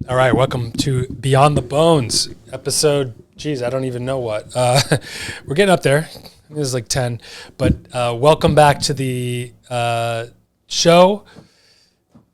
All right, welcome to Beyond the Bones episode. Geez, I don't even know what. We're getting up there. This is like 10, but welcome back to the show.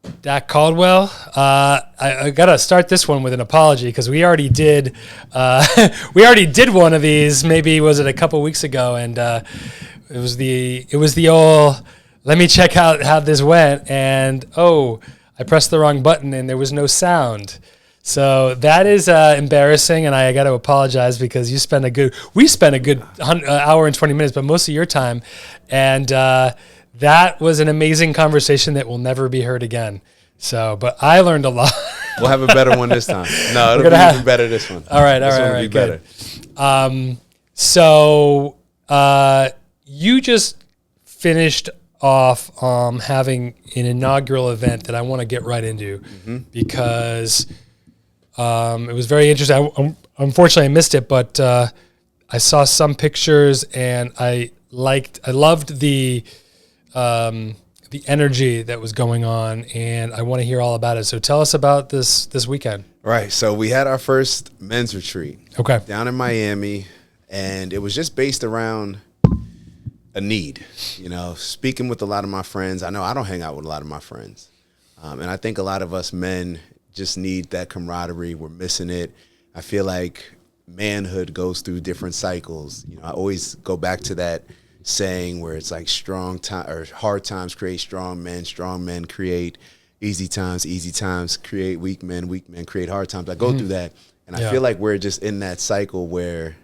DAC Caldwell. I gotta start this one with an apology because we already did one of these. Maybe was it a couple weeks ago, and it was the old. Let me check out how this went, and I pressed the wrong button and there was no sound. So that is embarrassing, and I got to apologize because we spent a good hour and 20 minutes, but most of your time. And that was an amazing conversation that will never be heard again. So, but I learned a lot. We'll have a better one this time. No, it'll be even better this one. All right, this all one right, will be better. So you just finished off having an inaugural event that I want to get right into because it was very interesting. Unfortunately, I missed it, but I saw some pictures and I loved the energy that was going on, and I want to hear all about it. So tell us about this weekend. Right. So we had our first men's retreat down in Miami, and it was just based around a need. Speaking with a lot of my friends, I know I don't hang out with a lot of my friends. And I think a lot of us men just need that camaraderie. We're missing it. I feel like manhood goes through different cycles. I always go back to that saying where it's like hard times create strong men create easy times create weak men create hard times. I go through that, and I feel like we're just in that cycle where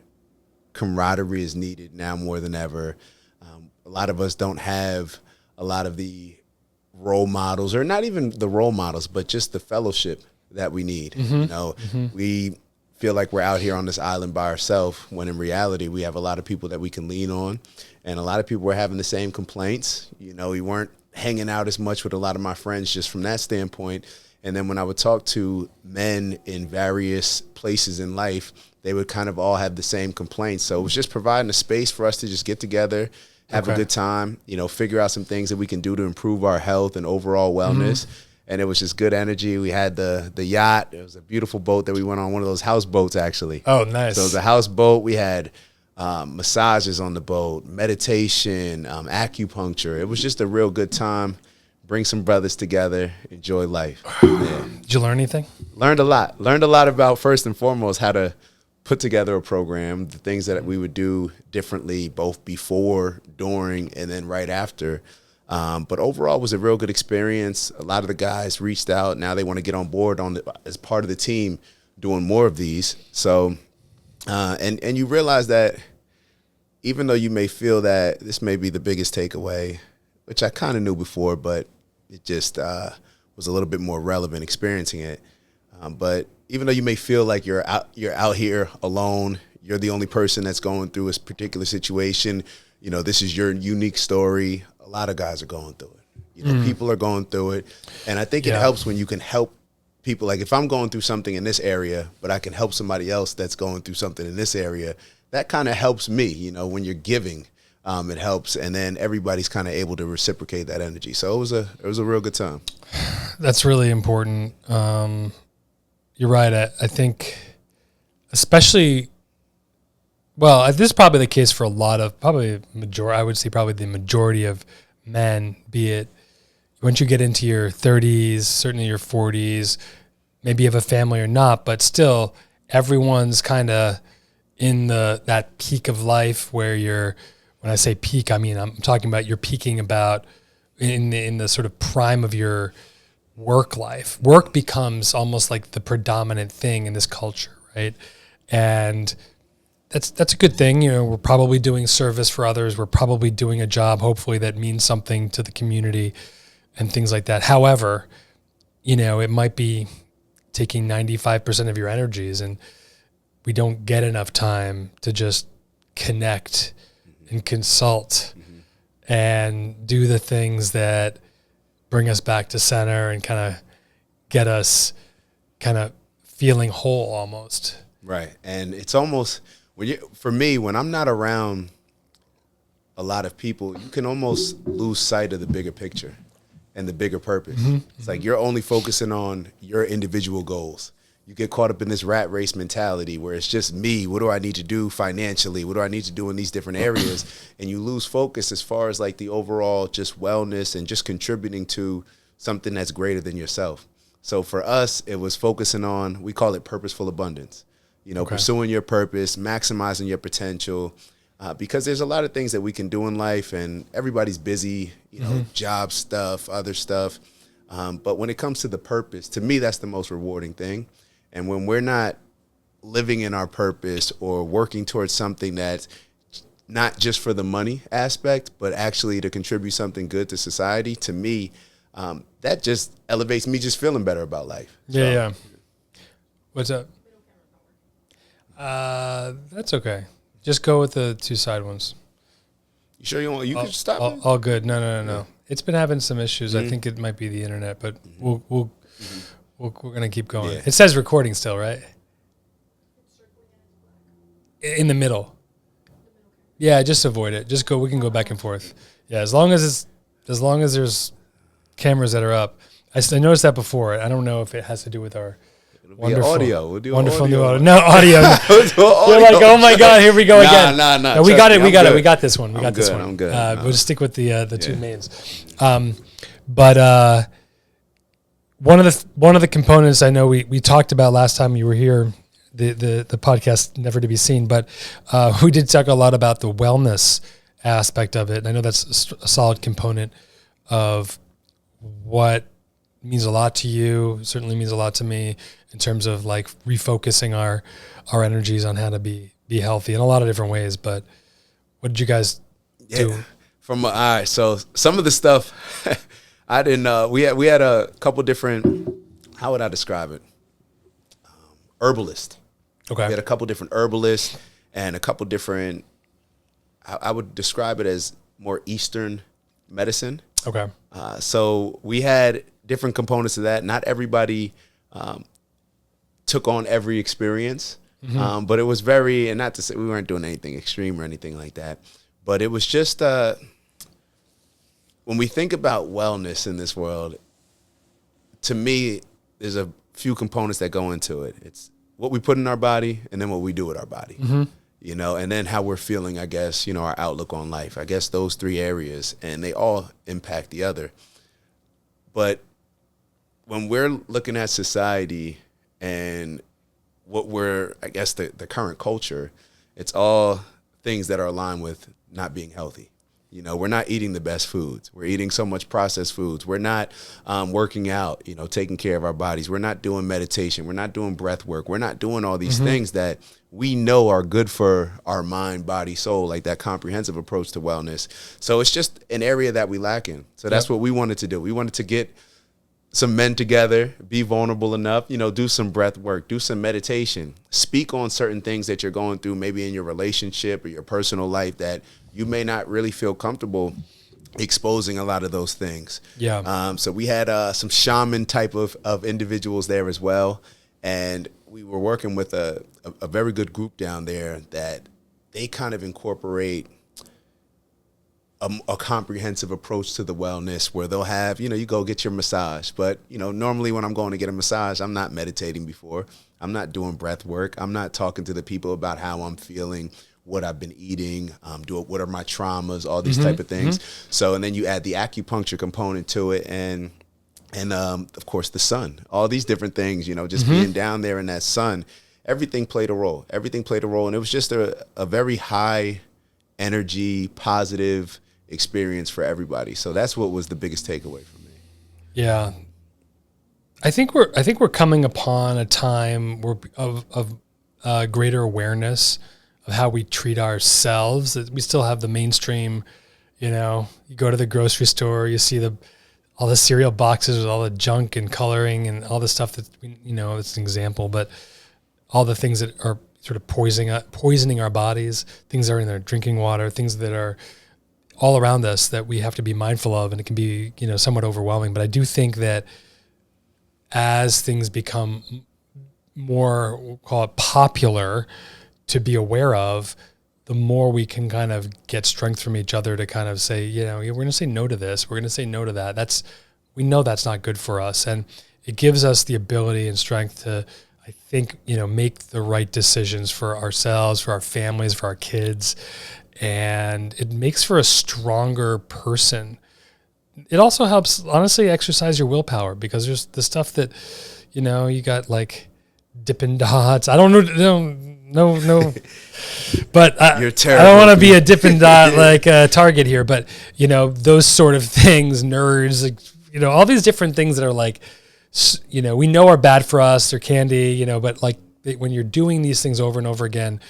camaraderie is needed now more than ever. A lot of us don't have a lot of the role models, or not even the role models, but just the fellowship that we need. We feel like we're out here on this island by ourselves, when in reality we have a lot of people that we can lean on, and a lot of people were having the same complaints. We weren't hanging out as much with a lot of my friends just from that standpoint. And then when I would talk to men in various places in life, they would kind of all have the same complaints. So it was just providing a space for us to just get together, have a good time, figure out some things that we can do to improve our health and overall wellness. And it was just good energy. We had the yacht. It was a beautiful boat that we went on, one of those houseboats, actually. Oh, nice. So it was a houseboat. We had massages on the boat, meditation, acupuncture. It was just a real good time. Bring some brothers together, enjoy life. Yeah. Did you learn anything? Learned a lot. Learned a lot about, first and foremost, how to put together a program, the things that we would do differently, both before, during, and then right after. But overall, it was a real good experience. A lot of the guys reached out. Now they want to get on board as part of the team doing more of these. So, and you realize that even though you may feel that this may be the biggest takeaway, which I kind of knew before, but it just was a little bit more relevant experiencing it. But even though you may feel like you're out here alone, you're the only person that's going through a particular situation. This is your unique story. A lot of guys are going through it. People are going through it, and I think it helps when you can help people. Like if I'm going through something in this area, but I can help somebody else that's going through something in this area, that kind of helps me. When you're giving, it helps, and then everybody's kind of able to reciprocate that energy. So it was a real good time. That's really important. You're right. I think, especially, this is probably the case for a lot of, I would say probably the majority of men, be it once you get into your 30s, certainly your 40s, maybe you have a family or not, but still everyone's kind of in that peak of life where when I say peak, I mean, I'm talking about you're peaking about in the sort of prime of your work life. Work becomes almost like the predominant thing in this culture, right? And that's a good thing. We're probably doing service for others. We're probably doing a job, hopefully, that means something to the community and things like that. However, it might be taking 95% of your energies, and we don't get enough time to just connect and consult and do the things that bring us back to center and kind of get us kind of feeling whole almost. Right. And it's almost, for me, when I'm not around a lot of people, you can almost lose sight of the bigger picture. and the bigger purpose. It's like you're only focusing on your individual goals. You get caught up in this rat race mentality where it's just me. What do I need to do financially? What do I need to do in these different areas? And you lose focus as far as like the overall just wellness and just contributing to something that's greater than yourself. So for us, it was focusing on, we call it purposeful abundance. You know, pursuing your purpose, maximizing your potential, because there's a lot of things that we can do in life, and everybody's busy, you know, job stuff, other stuff. But when it comes to the purpose, to me, that's the most rewarding thing. And when we're not living in our purpose or working towards something that's not just for the money aspect, but actually to contribute something good to society, to me, that just elevates me just feeling better about life. Yeah. What's up? That's okay. Just go with the two side ones. You sure you want? You can stop it? All good. No. Yeah. It's been having some issues. I think it might be the internet, but we're gonna keep going. Yeah. It says recording still, right? In the middle. Yeah, just avoid it. Just go. We can go back and forth. Yeah, as long as there's cameras that are up. I noticed that before. I don't know if it has to do with our wonderful audio. We'll do wonderful audio. New audio. No audio. You're like, oh my god, here we go again. No, we got it. We got this one. We got this one. I'm good. We'll just stick with the two mains. But one of the components I know we talked about last time you were here, the podcast Never to Be Seen, but we did talk a lot about the wellness aspect of it. And I know that's a solid component of what means a lot to you, certainly means a lot to me in terms of like refocusing our energies on how to be healthy in a lot of different ways. But what did you guys do? All right, so some of the stuff I didn't. We had a couple different. How would I describe it? Herbalist. Okay. We had a couple different herbalists and a couple different. I would describe it as more Eastern medicine. Okay. So we had different components of that. Not everybody took on every experience, but it was very, and not to say we weren't doing anything extreme or anything like that, but it was just when we think about wellness in this world, to me, there's a few components that go into it. It's what we put in our body and then what we do with our body. You know, and then how we're feeling, I guess, you know, our outlook on life. I guess those three areas, and they all impact the other. But when we're looking at society and what we're, I guess, the current culture, it's all things that are aligned with not being healthy. You know, we're not eating the best foods. We're eating so much processed foods. We're not working out, you know, taking care of our bodies. We're not doing meditation. We're not doing breath work. We're not doing all these things that we know are good for our mind, body, soul, like that comprehensive approach to wellness. So it's just an area that we lack in. So that's what we wanted to do. We wanted to get some men together, be vulnerable enough, you know, do some breath work, do some meditation, speak on certain things that you're going through, maybe in your relationship or your personal life that you may not really feel comfortable exposing a lot of those things. Yeah. So we had some shaman type of individuals there as well. And we were working with a very good group down there that they kind of incorporate a comprehensive approach to the wellness where they'll have, you know, you go get your massage. But, you know, normally when I'm going to get a massage, I'm not meditating before. I'm not doing breath work. I'm not talking to the people about how I'm feeling, what I've been eating, what are my traumas, all these type of things. So, and then you add the acupuncture component to it and of course the sun, all these different things, you know, just being down there in that sun, everything played a role. And it was just a very high energy, positive experience for everybody. So that's what was the biggest takeaway for me. Yeah. I think we're coming upon a time of greater awareness of how we treat ourselves. We still have the mainstream, you know, you go to the grocery store, you see all the cereal boxes with all the junk and coloring and all the stuff that, you know, it's an example, but all the things that are sort of poisoning our bodies, things that are in their drinking water, things that are all around us that we have to be mindful of, and it can be, you know, somewhat overwhelming. But I do think that as things become more, we'll call it popular to be aware of, the more we can kind of get strength from each other to kind of say, you know, we're going to say no to this, we're going to say no to that. That's we know that's not good for us. And it gives us the ability and strength to, I think, make the right decisions for ourselves, for our families, for our kids. And it makes for a stronger person. It also helps, honestly, exercise your willpower, because there's the stuff that, you got like Dippin' Dots. I don't know, no. But You're terrible. I don't want to be a Dippin' Dot like target here. But, those sort of things, nerds, like, all these different things that are like, we know are bad for us. They're candy, but like when you're doing these things over and over again,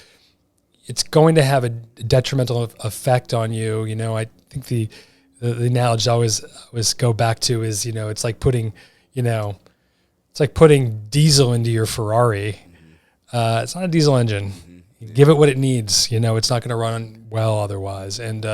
it's going to have a detrimental effect on you. I think the analogy I always go back to is, it's like putting diesel into your Ferrari. It's not a diesel engine. You give it what it needs. It's not going to run well otherwise. And,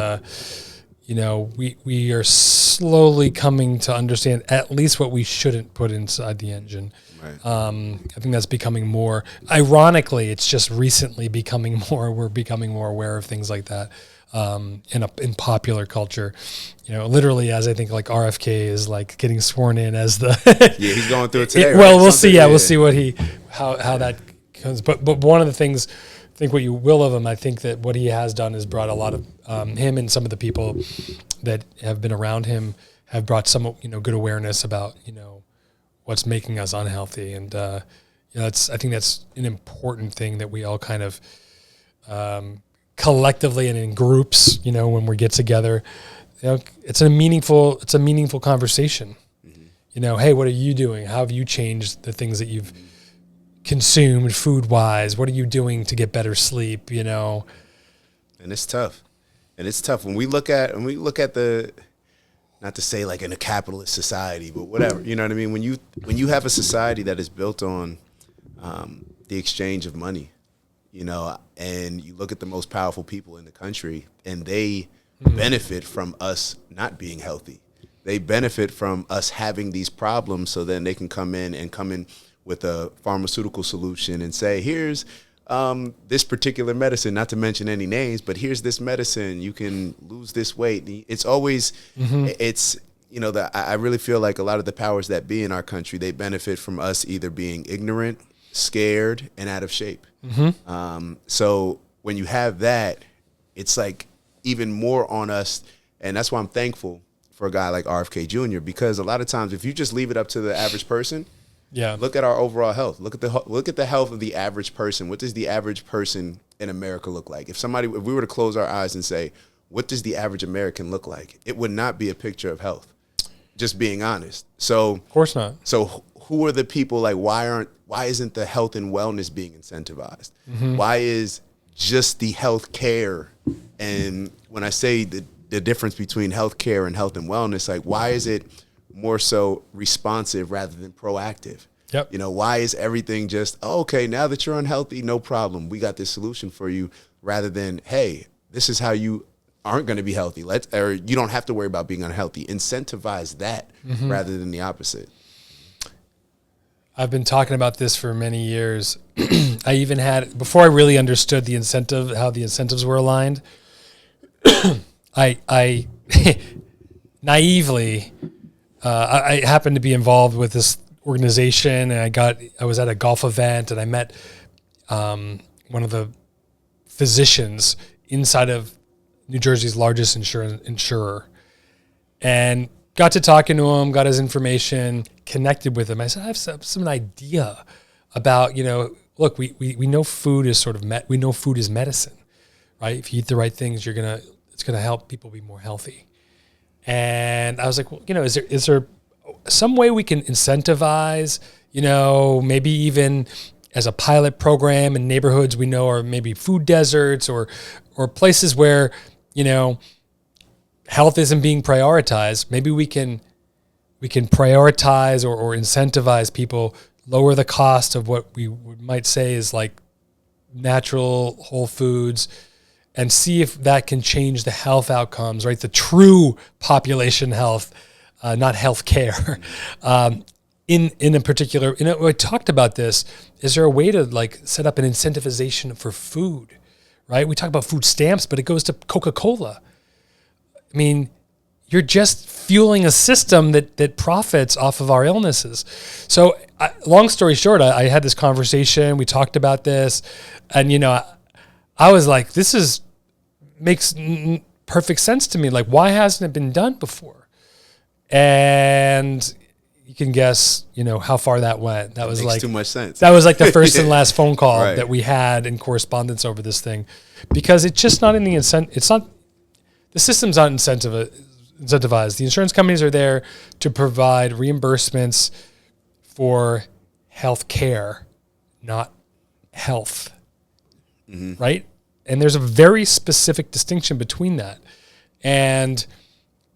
we are slowly coming to understand at least what we shouldn't put inside the engine. Right. I think that's becoming more, ironically, it's just recently we're becoming more aware of things like that. In popular culture, literally, as I think like RFK is like getting sworn in as the yeah, he's going through it today. Well, we'll see. Yeah, we'll see how that comes. But one of the things, I think what you will of him, I think that what he has done is brought a lot of him and some of the people that have been around him have brought some good awareness about what's making us unhealthy, and I think that's an important thing that we all kind of collectively and in groups, when we get together, it's a meaningful conversation. Mm-hmm. Hey, what are you doing? How have you changed the things that you've consumed food wise? What are you doing to get better sleep? And it's tough. When we look at the, not to say like in a capitalist society, but whatever, you know what I mean? When you have a society that is built on the exchange of money, and you look at the most powerful people in the country, and they benefit from us not being healthy. They benefit from us having these problems, so then they can come in with a pharmaceutical solution and say, here's this particular medicine, not to mention any names, but here's this medicine, you can lose this weight. It's always, it's, I really feel like a lot of the powers that be in our country, they benefit from us either being ignorant, scared, and out of shape. Mm-hmm. So when you have that, it's like even more on us. And that's why I'm thankful for a guy like RFK Jr., because a lot of times if you just leave it up to the average person, look at our overall health. Look at the health of the average person. What does the average person in America look like? If we were to close our eyes and say, what does the average American look like? It would not be a picture of health. Just being honest. So of course not. So who are the people, like, why isn't the health and wellness being incentivized? Mm-hmm. Why is just the health care, and when I say the difference between health care and health and wellness, like, why is it more so responsive rather than proactive? Yep. Why is everything just, okay, now that you're unhealthy, no problem, we got this solution for you, rather than, hey, this is how you aren't going to be healthy. Or you don't have to worry about being unhealthy. Incentivize that rather than the opposite. I've been talking about this for many years. I even had, before I really understood how the incentives were aligned, I naively, I happened to be involved with this organization, and I was at a golf event, and I met one of the physicians inside of New Jersey's largest insurer, and got to talking to him, got his information, connected with him. I said, I have some idea about, look, we know food is we know food is medicine, right? If you eat the right things, it's gonna help people be more healthy. And I was like, well, is there some way we can incentivize, maybe even as a pilot program in neighborhoods we know are maybe food deserts or places where, health isn't being prioritized. Maybe we can prioritize or incentivize people, lower the cost of what we might say is like natural whole foods, and see if that can change the health outcomes, right? The true population health, not health care. In a particular, we talked about this. Is there a way to like set up an incentivization for food, right? We talk about food stamps, but it goes to Coca-Cola. I mean, you're just fueling a system that profits off of our illnesses. So long story short, I had this conversation, we talked about this, and, I was like, this makes perfect sense to me. Like, why hasn't it been done before? And you can guess, how far that went. That was makes too much sense. That was like the first and last phone call right. that we had in correspondence over this thing, because it's just not in the the system's not incentivized. The insurance companies are there to provide reimbursements for health care, not health, right? And there's a very specific distinction between that. And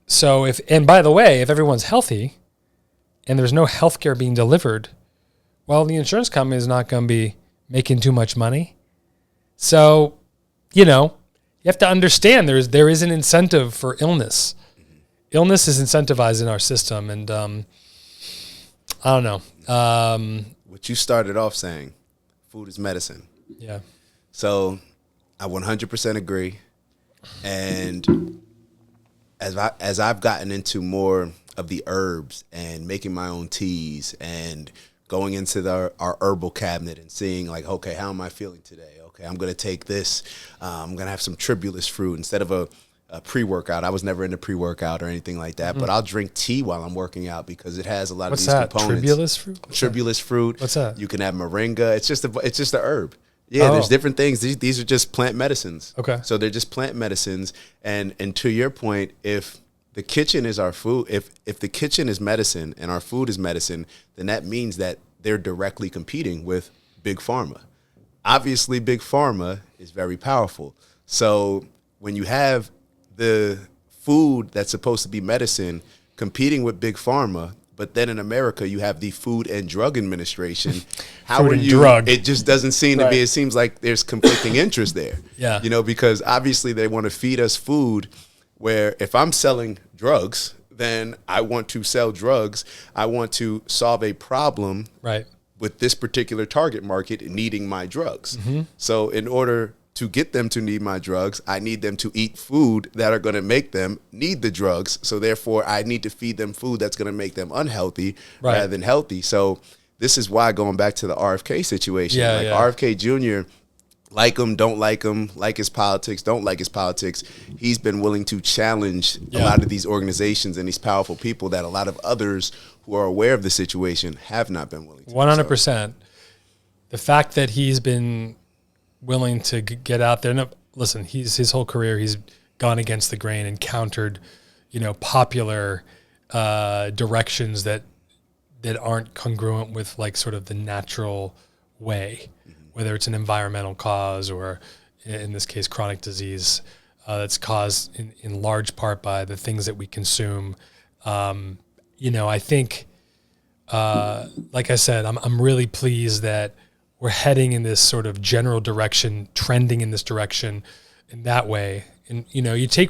so and by the way, if everyone's healthy and there's no health care being delivered, well, the insurance company is not going to be making too much money. So, you have to understand there is an incentive for illness. Illness is incentivized in our system, and I don't know. What you started off saying, food is medicine. Yeah. So I 100% agree. And as I've gotten into more of the herbs and making my own teas and going into our herbal cabinet and seeing like, okay, how am I feeling today? Okay, I'm going to take this. I'm going to have some tribulus fruit instead of a pre-workout. I was never into pre-workout or anything like that, but I'll drink tea while I'm working out because it has a lot of these components. Tribulus fruit? Tribulus fruit. What's that? You can have moringa. It's just a herb. Yeah, there's different things. These are just plant medicines. Okay. So they're just plant medicines. And to your point, if the kitchen is our food, if the kitchen is medicine and our food is medicine, then that means that they're directly competing with Big Pharma. Obviously, Big Pharma is very powerful. So when you have the food that's supposed to be medicine competing with Big Pharma, but then in America you have the Food and Drug Administration. How are you? Drug. It just doesn't seem to be. It seems like there's conflicting interest there. Yeah. Because obviously they want to feed us food. Where if I'm selling drugs, then I want to sell drugs. I want to solve a problem. Right. With this particular target market needing my drugs. So in order to get them to need my drugs, I need them to eat food that are going to make them need the drugs. So therefore, I need to feed them food that's going to make them unhealthy rather than healthy. So this is why, going back to the RFK situation, RFK Jr., like him, don't like him, like his politics, don't like his politics, he's been willing to challenge a lot of these organizations and these powerful people that a lot of others who are aware of the situation have not been willing to. 100%. The fact that he's been willing to get out there. No, listen, his whole career, he's gone against the grain and countered, popular directions that aren't congruent with like sort of the natural way, whether it's an environmental cause or in this case, chronic disease that's caused in large part by the things that we consume. I think, like I said, I'm really pleased that we're heading in this sort of general direction, trending in this direction in that way. And, you take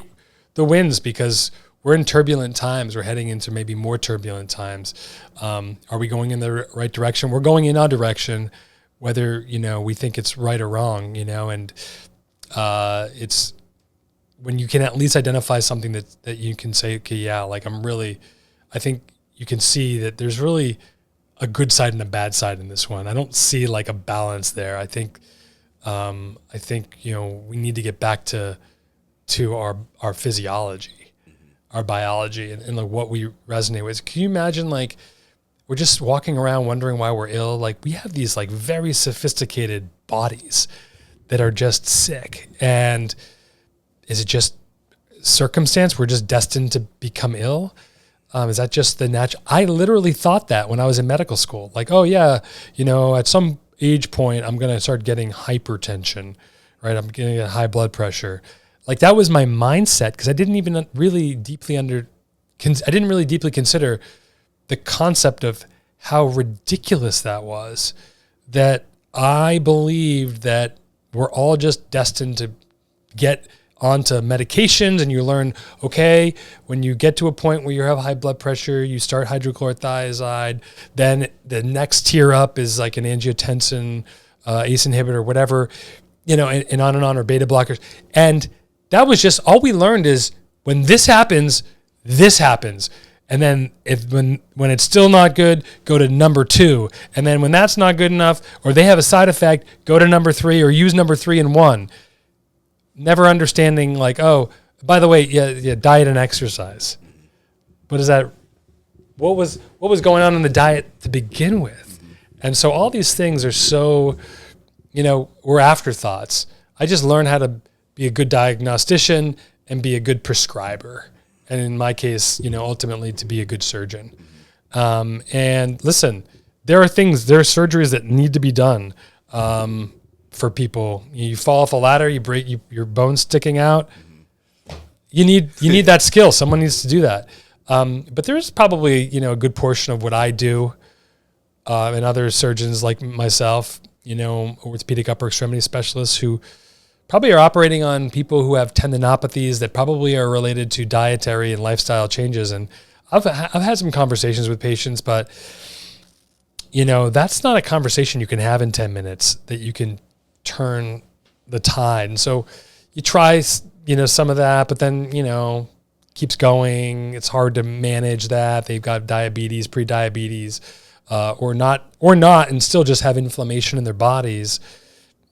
the wins because we're in turbulent times. We're heading into maybe more turbulent times. Are we going in the right direction? We're going in our direction, whether, we think it's right or wrong, and it's when you can at least identify something that you can say, okay, yeah, like I think you can see that there's really a good side and a bad side in this one. I don't see like a balance there. I think we need to get back to our physiology, our biology, and like what we resonate with. Can you imagine like we're just walking around wondering why we're ill? Like we have these like very sophisticated bodies that are just sick, and is it just circumstance? We're just destined to become ill. Is that just the natural? I literally thought that when I was in medical school, like, oh yeah, at some age point, I'm going to start getting hypertension, right? I'm getting a high blood pressure. Like that was my mindset because I didn't even really deeply consider the concept of how ridiculous that was, that I believed that we're all just destined to get onto medications, and you learn, okay, when you get to a point where you have high blood pressure, you start hydrochlorothiazide, then the next tier up is like an angiotensin, ACE inhibitor, whatever, and on, or beta blockers. And that was just, all we learned is when this happens, this happens. And then when it's still not good, go to number 2. And then when that's not good enough, or they have a side effect, go to number 3 or use number 3 and 1. Never understanding like, oh, by the way, yeah, diet and exercise. What is that? What was going on in the diet to begin with? And so all these things are so, we're afterthoughts. I just learned how to be a good diagnostician and be a good prescriber. And in my case, ultimately to be a good surgeon. And listen, there are surgeries that need to be done for people. You fall off a ladder, you break your bones sticking out. You need that skill. Someone needs to do that. But there's probably a good portion of what I do and other surgeons like myself, orthopedic upper extremity specialists who probably are operating on people who have tendinopathies that probably are related to dietary and lifestyle changes. And I've had some conversations with patients, but that's not a conversation you can have in 10 minutes that you can turn the tide. And so you try, some of that, but then, keeps going. It's hard to manage that. They've got diabetes, pre-diabetes, or not, and still just have inflammation in their bodies.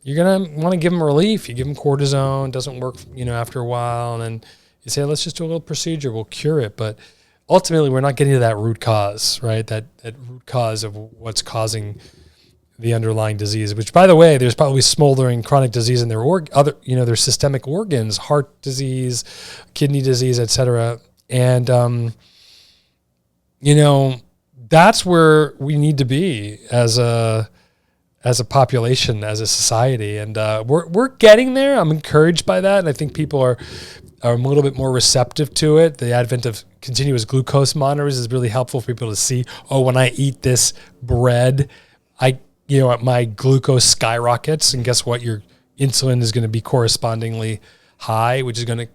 You're going to want to give them relief. You give them cortisone, doesn't work, after a while. And then you say, let's just do a little procedure. We'll cure it. But ultimately, we're not getting to that root cause, right? That root cause of what's causing the underlying disease, which, by the way, there's probably smoldering chronic disease in their their systemic organs, heart disease, kidney disease, et cetera. And, that's where we need to be as a population, as a society. And we're getting there. I'm encouraged by that. And I think people are a little bit more receptive to it. The advent of continuous glucose monitors is really helpful for people to see, when I eat this bread, my glucose skyrockets. And guess what? Your insulin is going to be correspondingly high, which is going to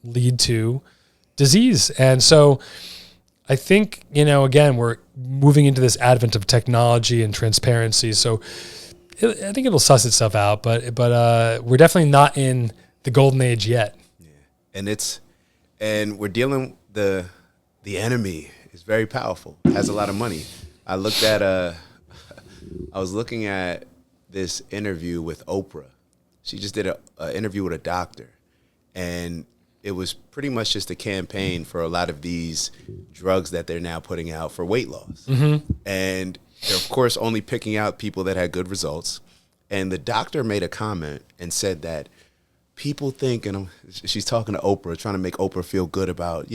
lead to disease. And so I think, again, we're moving into this advent of technology and transparency. So I think it'll suss itself out, but we're definitely not in the golden age yet. Yeah. And we're dealing, the enemy is very powerful, has a lot of money. I was looking at this interview with Oprah. She just did an interview with a doctor, and it was pretty much just a campaign for a lot of these drugs that they're now putting out for weight loss. Mm-hmm. And they're, of course, only picking out people that had good results. And the doctor made a comment and said that people think, and she's talking to Oprah, trying to make Oprah feel good about,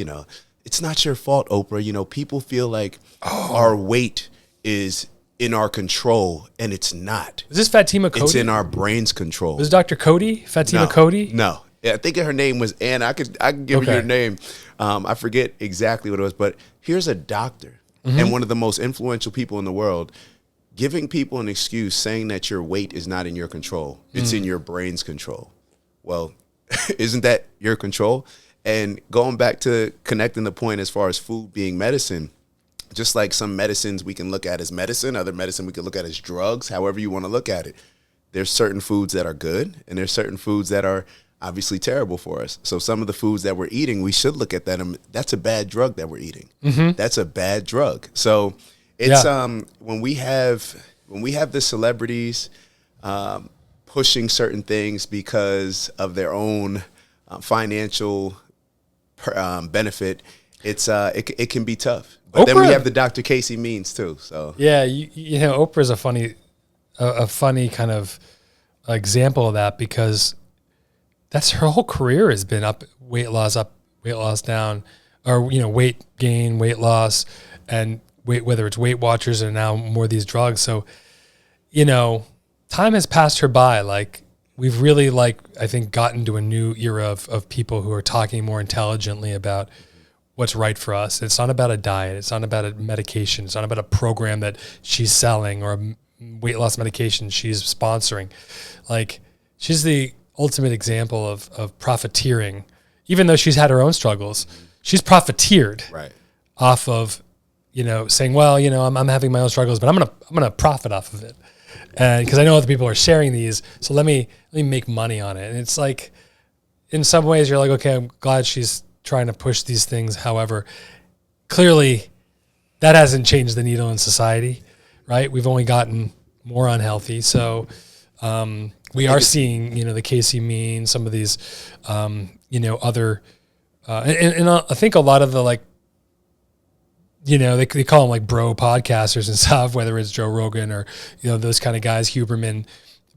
it's not your fault, Oprah. People feel like our weight is in our control, and it's not. Is this Fatima Cody? It's in our brain's control. Was Dr. Cody? Fatima Cody? No. Yeah, I think her name was Anna. I can give you her name. I forget exactly what it was, but here's a doctor and one of the most influential people in the world giving people an excuse, saying that your weight is not in your control. It's in your brain's control. Well, isn't that your control? And going back to connecting the point as far as food being medicine, just like some medicines we can look at as medicine, other medicine we can look at as drugs, however you want to look at it. There's certain foods that are good, and there's certain foods that are obviously terrible for us. So some of the foods that we're eating, we should look at that. That's a bad drug that we're eating. Mm-hmm. That's a bad drug. So it's when we have the celebrities pushing certain things because of their own financial benefit, it can be tough. But then we have the Dr. Casey Means too. So yeah, Oprah's a funny kind of example of that, because that's her whole career has been weight loss down, or weight gain, weight loss, and whether it's Weight Watchers and now more of these drugs. So time has passed her by. Like, we've really, I think, gotten to a new era of people who are talking more intelligently about what's right for us. It's not about a diet. It's not about a medication. It's not about a program that she's selling or a weight loss medication she's sponsoring. Like, she's the ultimate example of profiteering. Even though she's had her own struggles, she's profiteered off of, saying, well, I'm having my own struggles, but I'm gonna profit off of it, and because I know other people are sharing these, so let me make money on it. And it's like, in some ways, you're like, okay, I'm glad she's trying to push these things. However, clearly that hasn't changed the needle in society, right? We've only gotten more unhealthy. So we are seeing, the Casey mean, some of these, other, and I think a lot of the they call them like bro podcasters and stuff, whether it's Joe Rogan or, those kind of guys, Huberman.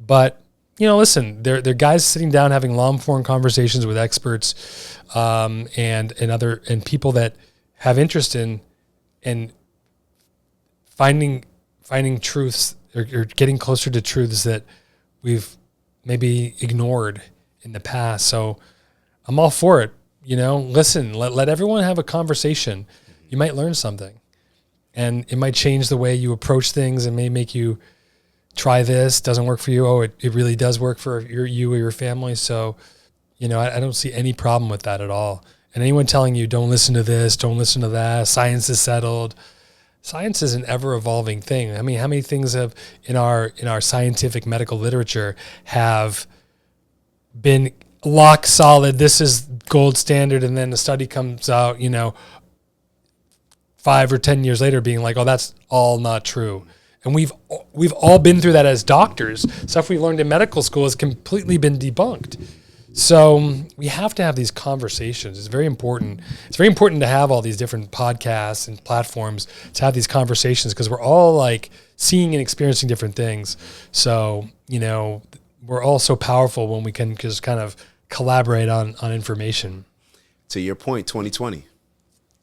But, listen, they're guys sitting down having long form conversations with experts and people that have interest in finding truths or getting closer to truths that we've maybe ignored in the past. So I'm all for it. Listen, let everyone have a conversation. You might learn something, and it might change the way you approach things and may make you try this. Doesn't work for you. Oh, it really does work for you or your family. So, I don't see any problem with that at all. And anyone telling you don't listen to this, don't listen to that, science is settled. Science is an ever evolving thing. I mean, how many things have in our scientific medical literature have been lock solid? This is gold standard. And then the study comes out, 5 or 10 years later being like, oh, that's all not true. And we've all been through that as doctors. Stuff we learned in medical school has completely been debunked. So we have to have these conversations. It's very important. It's very important to have all these different podcasts and platforms to have these conversations, because we're all like seeing and experiencing different things. So, we're all so powerful when we can just kind of collaborate on information. To your point, 2020.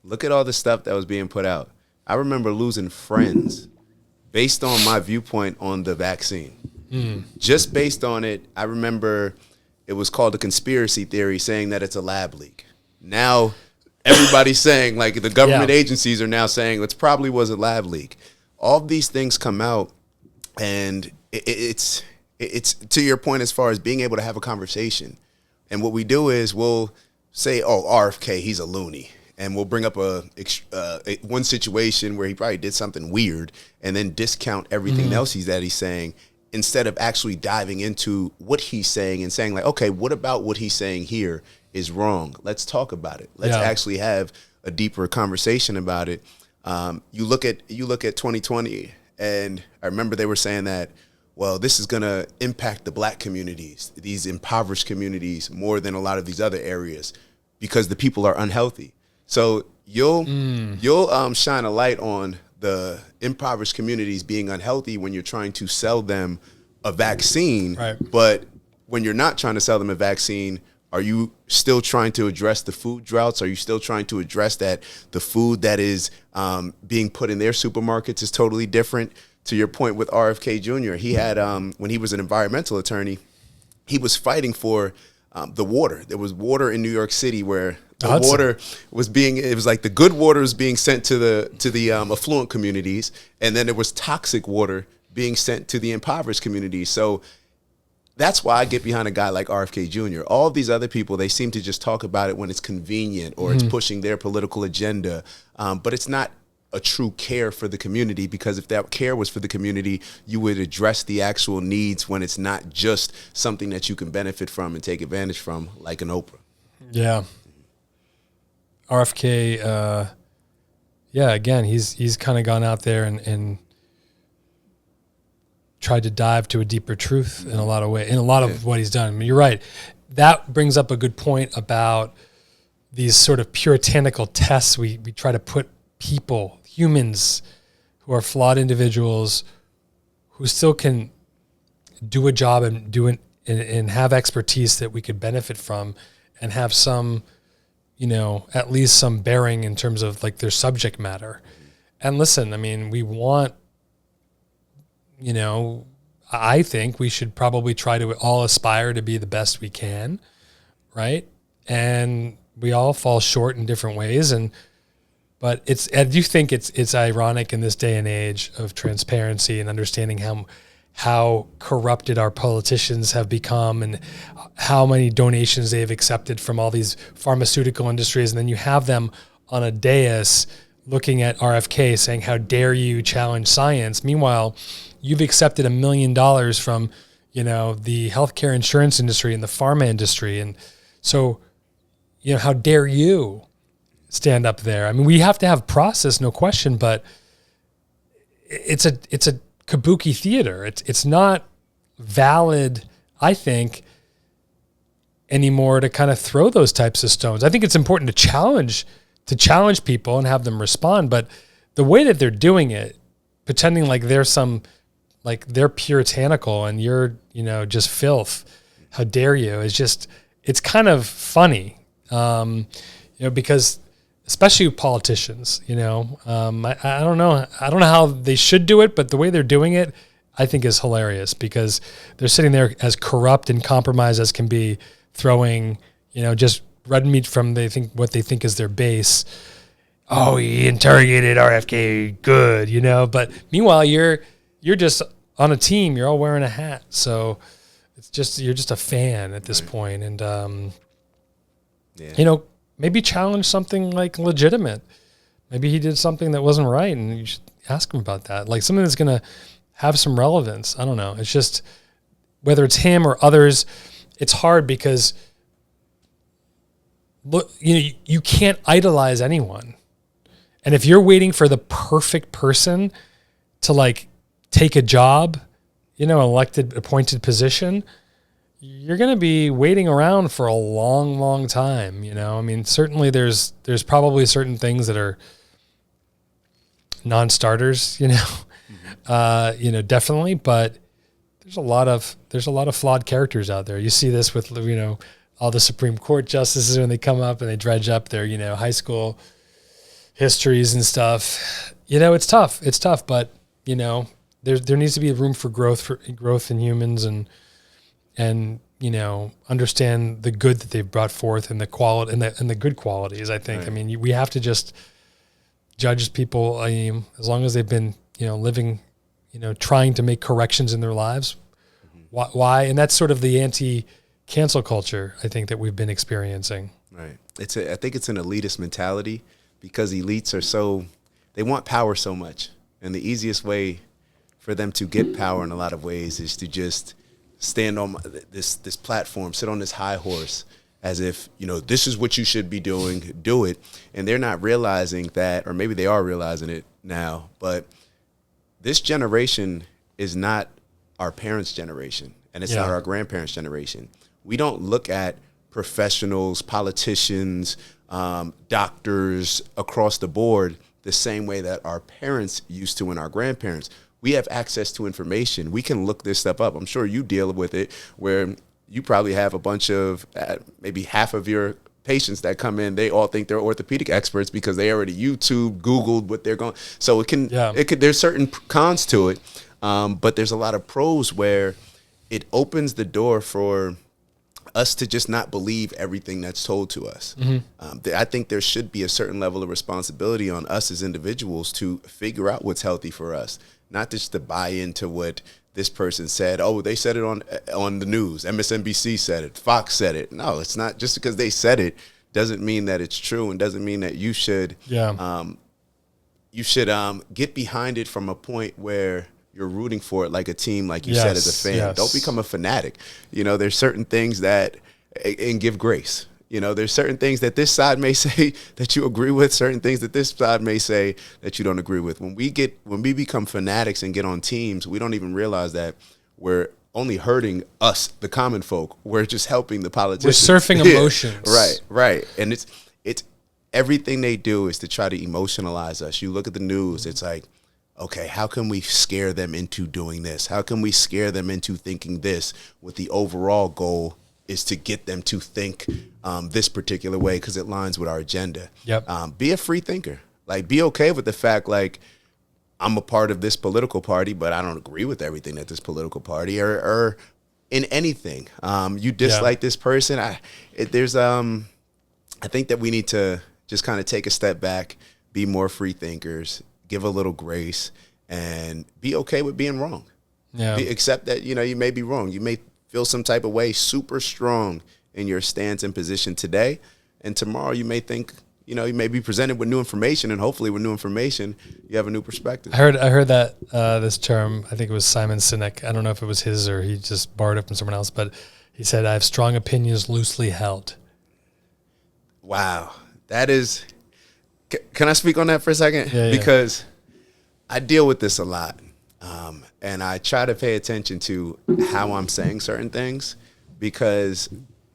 Look at all the stuff that was being put out. I remember losing friends based on my viewpoint on the vaccine. Just based on it, I remember it was called a conspiracy theory, saying that it's a lab leak. Now everybody's saying, like, the government agencies are now saying it probably was a lab leak. All these things come out, and it's to your point as far as being able to have a conversation. And what we do is we'll say, oh, RFK, he's a loony. And we'll bring up one situation where he probably did something weird and then discount everything else that he's saying, instead of actually diving into what he's saying and saying, like, okay, what about what he's saying here is wrong? Let's talk about it. Let's actually have a deeper conversation about it. You look at 2020, and I remember they were saying that, well, this is going to impact the black communities, these impoverished communities, more than a lot of these other areas, because the people are unhealthy. So you'll shine a light on the impoverished communities being unhealthy when you're trying to sell them a vaccine. Right. But when you're not trying to sell them a vaccine, are you still trying to address the food droughts? Are you still trying to address that the food that is being put in their supermarkets is totally different? To your point with RFK Jr., he had, when he was an environmental attorney, he was fighting for the water. There was water in New York City where the water was it was like the good water was being sent to the affluent communities, and then there was toxic water being sent to the impoverished communities. So that's why I get behind a guy like RFK Jr. All of these other people, they seem to just talk about it when it's convenient or it's pushing their political agenda, but it's not a true care for the community, because if that care was for the community, you would address the actual needs when it's not just something that you can benefit from and take advantage from, like an Oprah. Yeah. RFK, again, he's kind of gone out there and tried to dive to a deeper truth in a lot of ways, in a lot of what he's done. I mean, you're right. That brings up a good point about these sort of puritanical tests we try to put people, humans who are flawed individuals who still can do a job and do it and have expertise that we could benefit from and have some, at least some bearing in terms of like their subject matter. And listen, I mean, we want, I think we should probably try to all aspire to be the best we can, right? And we all fall short in different ways. But I do think it's ironic in this day and age of transparency and understanding how corrupted our politicians have become and how many donations they've accepted from all these pharmaceutical industries. And then you have them on a dais looking at RFK saying, how dare you challenge science? Meanwhile, you've accepted $1 million from, the healthcare insurance industry and the pharma industry. And so, how dare you stand up there? I mean, we have to have process, no question, but it's a kabuki theater. It's not valid, I think, anymore to kind of throw those types of stones. I think it's important to challenge people and have them respond, but the way that they're doing it, pretending like they're puritanical and you're, just filth, how dare you, it's kind of funny, because especially politicians, I don't know how they should do it, but the way they're doing it, I think is hilarious because they're sitting there as corrupt and compromised as can be, throwing, just red meat from what they think is their base. Oh, he interrogated RFK, good, but meanwhile you're just on a team, you're all wearing a hat. So you're just a fan at this point. And, maybe challenge something like legitimate. Maybe he did something that wasn't right and you should ask him about that. Like something that's going to have some relevance. I don't know. It's just, whether it's him or others, it's hard because look, you can't idolize anyone. And if you're waiting for the perfect person to take a job, elected, appointed position, you're going to be waiting around for a long, long time. I mean, certainly there's probably certain things that are non-starters, definitely, but there's a lot of flawed characters out there. You see this with, all the Supreme Court justices when they come up and they dredge up their, high school histories and stuff. It's tough, but there needs to be room for growth in humans and understand the good that they've brought forth and the quality and the good qualities. I think. Right. I mean, we have to just judge people. As long as they've been, living, trying to make corrections in their lives. Mm-hmm. Why? And that's sort of the anti-cancel culture, I think, that we've been experiencing. Right. I think it's an elitist mentality because elites they want power so much. And the easiest way for them to get power in a lot of ways is to just stand on this platform, sit on this high horse as if, this is what you should be doing, do it. And they're not realizing that, or maybe they are realizing it now, but this generation is not our parents' generation, and it's not our grandparents' generation. We don't look at professionals, politicians, doctors across the board the same way that our parents used to and our grandparents. We have access to information. We can look this stuff up. I'm sure you deal with it where you probably have a bunch of, maybe half of your patients that come in, they all think they're orthopedic experts because they already YouTube, Googled what they're going. So there's certain cons to it, but there's a lot of pros where it opens the door for us to just not believe everything that's told to us. Mm-hmm. I think there should be a certain level of responsibility on us as individuals to figure out what's healthy for us, not just to buy into what this person said. Oh, they said it on the news. MSNBC said it. Fox said it. No, it's not. Just because they said it doesn't mean that it's true, and doesn't mean that you should get behind it from a point where you're rooting for it like a team, like you said, as a fan. Yes. Don't become a fanatic. There's certain things and give grace. There's certain things that this side may say that you agree with, certain things that this side may say that you don't agree with. When we become fanatics and get on teams, we don't even realize that we're only hurting us, the common folk. We're just helping the politicians. We're surfing emotions. Right. And it's everything they do is to try to emotionalize us. You look at the news, it's like, okay, how can we scare them into doing this? How can we scare them into thinking this, with the overall goal is to get them to think this particular way because it lines with our agenda. Yep. Be a free thinker. Be okay with the fact, I'm a part of this political party, but I don't agree with everything that this political party or in anything. You dislike this person. I think that we need to just kind of take a step back, be more free thinkers, give a little grace, and be okay with being wrong. Yeah. Accept that, you may be wrong. You may feel some type of way, super strong in your stance and position today, and tomorrow you may think, you may be presented with new information, and hopefully with new information, you have a new perspective. I heard that this term, I think it was Simon Sinek. I don't know if it was his or he just borrowed it from someone else, but he said, "I have strong opinions loosely held." Wow. That is, can I speak on that for a second? Yeah, because I deal with this a lot. And I try to pay attention to how I'm saying certain things, because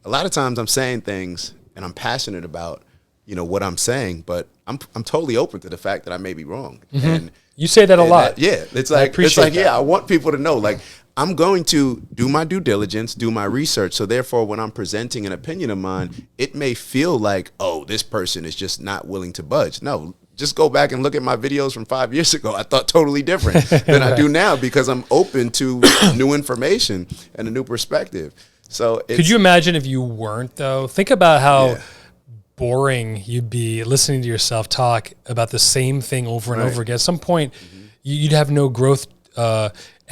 a lot of times I'm saying things and I'm passionate about, what I'm saying, but I'm totally open to the fact that I may be wrong. Mm-hmm. And you say that a lot. It's like, I want people to know, like, I'm going to do my due diligence, do my research. So therefore, when I'm presenting an opinion of mine, it may feel like, oh, this person is just not willing to budge. No, just go back and look at my videos from 5 years ago. I thought totally different than I do now, because I'm open to new information and a new perspective. So could you imagine if you weren't, though? Think about how boring you'd be listening to yourself talk about the same thing over and over again. At some point, you'd have no growth.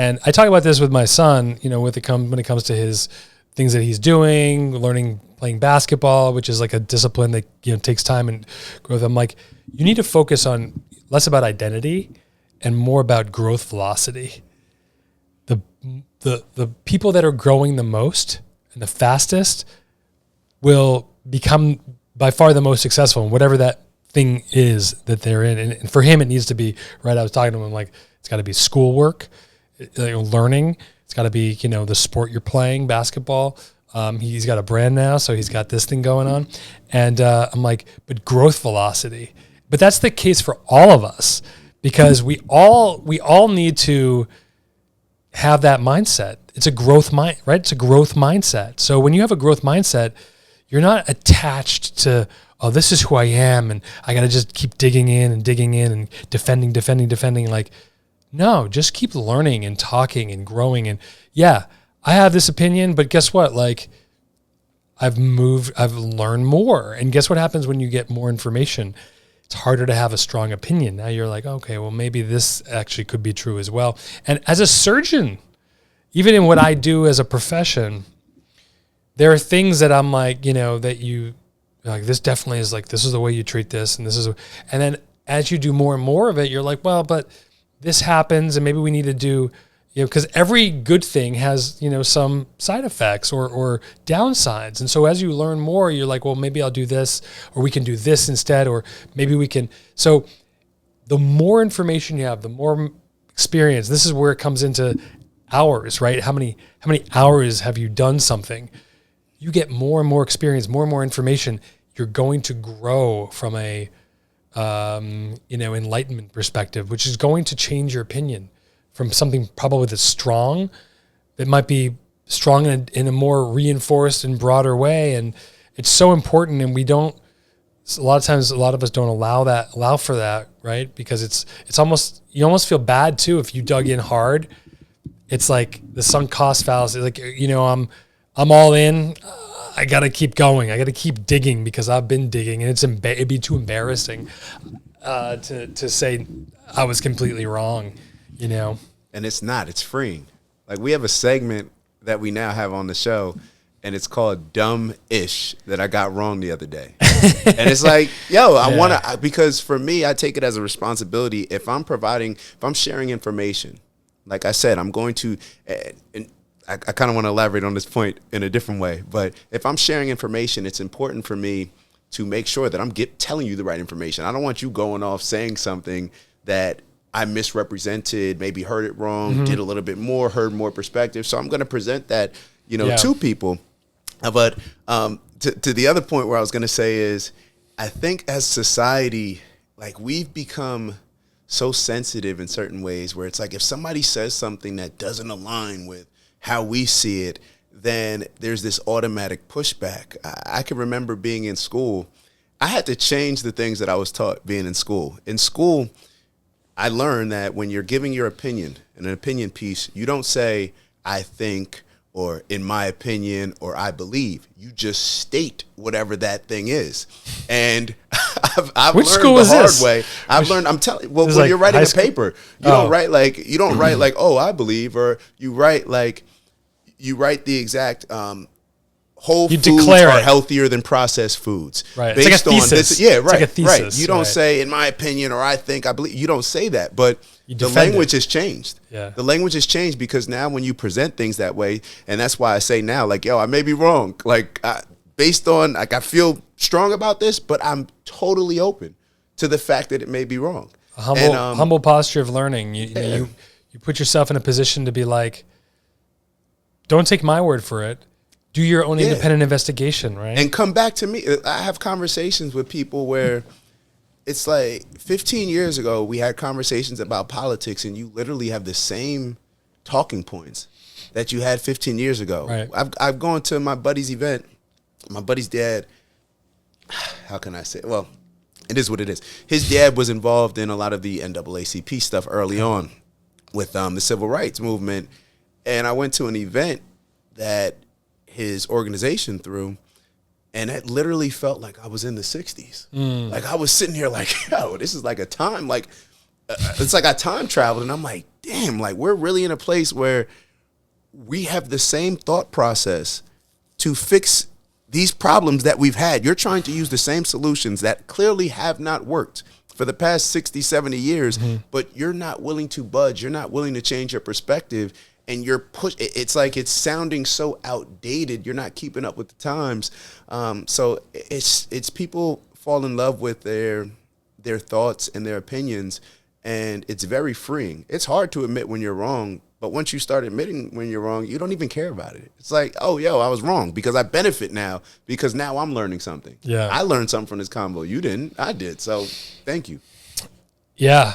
And I talk about this with my son, when it comes to his things that he's doing, learning, playing basketball, which is like a discipline that takes time and growth. I'm like, you need to focus on less about identity and more about growth velocity. The people that are growing the most and the fastest will become by far the most successful in whatever that thing is that they're in. And for him, it needs to be, right, I was talking to him, like, it's got to be schoolwork, learning. It's got to be, the sport you're playing, basketball. He's got a brand now, so he's got this thing going on. And I'm like, but growth velocity. But that's the case for all of us, because we all need to have that mindset. It's a growth right? It's a growth mindset. So when you have a growth mindset, you're not attached to, oh, this is who I am, and I got to just keep digging in and defending. Like, no, just keep learning and talking and growing. And yeah, I have this opinion, but guess what? Like, I've learned more. And guess what happens when you get more information? It's harder to have a strong opinion. Now you're like, okay, well, maybe this actually could be true as well. And as a surgeon, even in what I do as a profession, there are things that I'm like, that you like, this definitely is like, this is the way you treat this. And then as you do more and more of it, you're like, well, but this happens, and maybe we need to do, because every good thing has, some side effects or downsides. And so as you learn more, you're like, well, maybe I'll do this, or we can do this instead, or maybe we can. So the more information you have, the more experience. This is where it comes into hours, right? How many hours have you done something? You get more and more experience, more and more information. You're going to grow from a enlightenment perspective, which is going to change your opinion from something probably that's strong. It might be strong in a more reinforced and broader way. And it's so important. And a lot of times, a lot of us don't allow for that, right? Because it's almost, you almost feel bad too if you dug in hard. It's like the sunk cost fallacy. Like, I'm all in. I got to keep going. I got to keep digging because I've been digging, and it'd be too embarrassing to say I was completely wrong, And it's not. It's freeing. Like, we have a segment that we now have on the show, and it's called Dumb-ish, that I got wrong the other day. And it's like, I want to, because for me, I take it as a responsibility. If I'm sharing information, like I said, I'm going to, and I kind of want to elaborate on this point in a different way, but if I'm sharing information, it's important for me to make sure that I'm telling you the right information. I don't want you going off saying something that I misrepresented, maybe heard it wrong, did a little bit more, heard more perspective. So I'm going to present that, to people. But to the other point where I was going to say is, I think as society, like, we've become so sensitive in certain ways where it's like, if somebody says something that doesn't align with how we see it, then there's this automatic pushback. I can remember being in school. I had to change the things that I was taught being in school. In school, I learned that when you're giving your opinion, in an opinion piece, you don't say, I think, or in my opinion, or I believe. You just state whatever that thing is. And I've Which learned school the is hard this? way. I'm telling you, when like you're writing high a school? paper, you don't write like, oh, I believe, or you write the exact whole foods are healthier than processed foods. Right. Based it's like a thesis. This, yeah, right. It's like a thesis, right. You don't say, in my opinion, or I think, I believe. You don't say that, but the language has changed. Yeah. The language has changed because now when you present things that way, and that's why I say now, like, I may be wrong. Like, based on, like, I feel strong about this, but I'm totally open to the fact that it may be wrong. A humble posture of learning. You put yourself in a position to be like, don't take my word for it. Do your own independent investigation, right? And come back to me. I have conversations with people where it's like 15 years ago, we had conversations about politics, and you literally have the same talking points that you had 15 years ago. Right. I've gone to my buddy's event. My buddy's dad, how can I say? Well, it is what it is. His dad was involved in a lot of the NAACP stuff early on with the civil rights movement. And I went to an event that his organization threw, and it literally felt like I was in the 60s. Like, I was sitting here like, yo, this is like a time, like, it's like I time traveled. And I'm like, damn, like, we're really in a place where we have the same thought process to fix these problems that we've had. You're trying to use the same solutions that clearly have not worked for the past 60, 70 years, but you're not willing to budge. You're not willing to change your perspective. And you're it's like it's sounding so outdated. You're not keeping up with the times. So it's people fall in love with their thoughts and their opinions, and it's very freeing. It's hard to admit when you're wrong, but once you start admitting when you're wrong, you don't even care about it. It's like, oh, yo, I was wrong because I benefit now because now I'm learning something. Yeah, I learned something from this convo. You didn't. I did. So thank you. Yeah,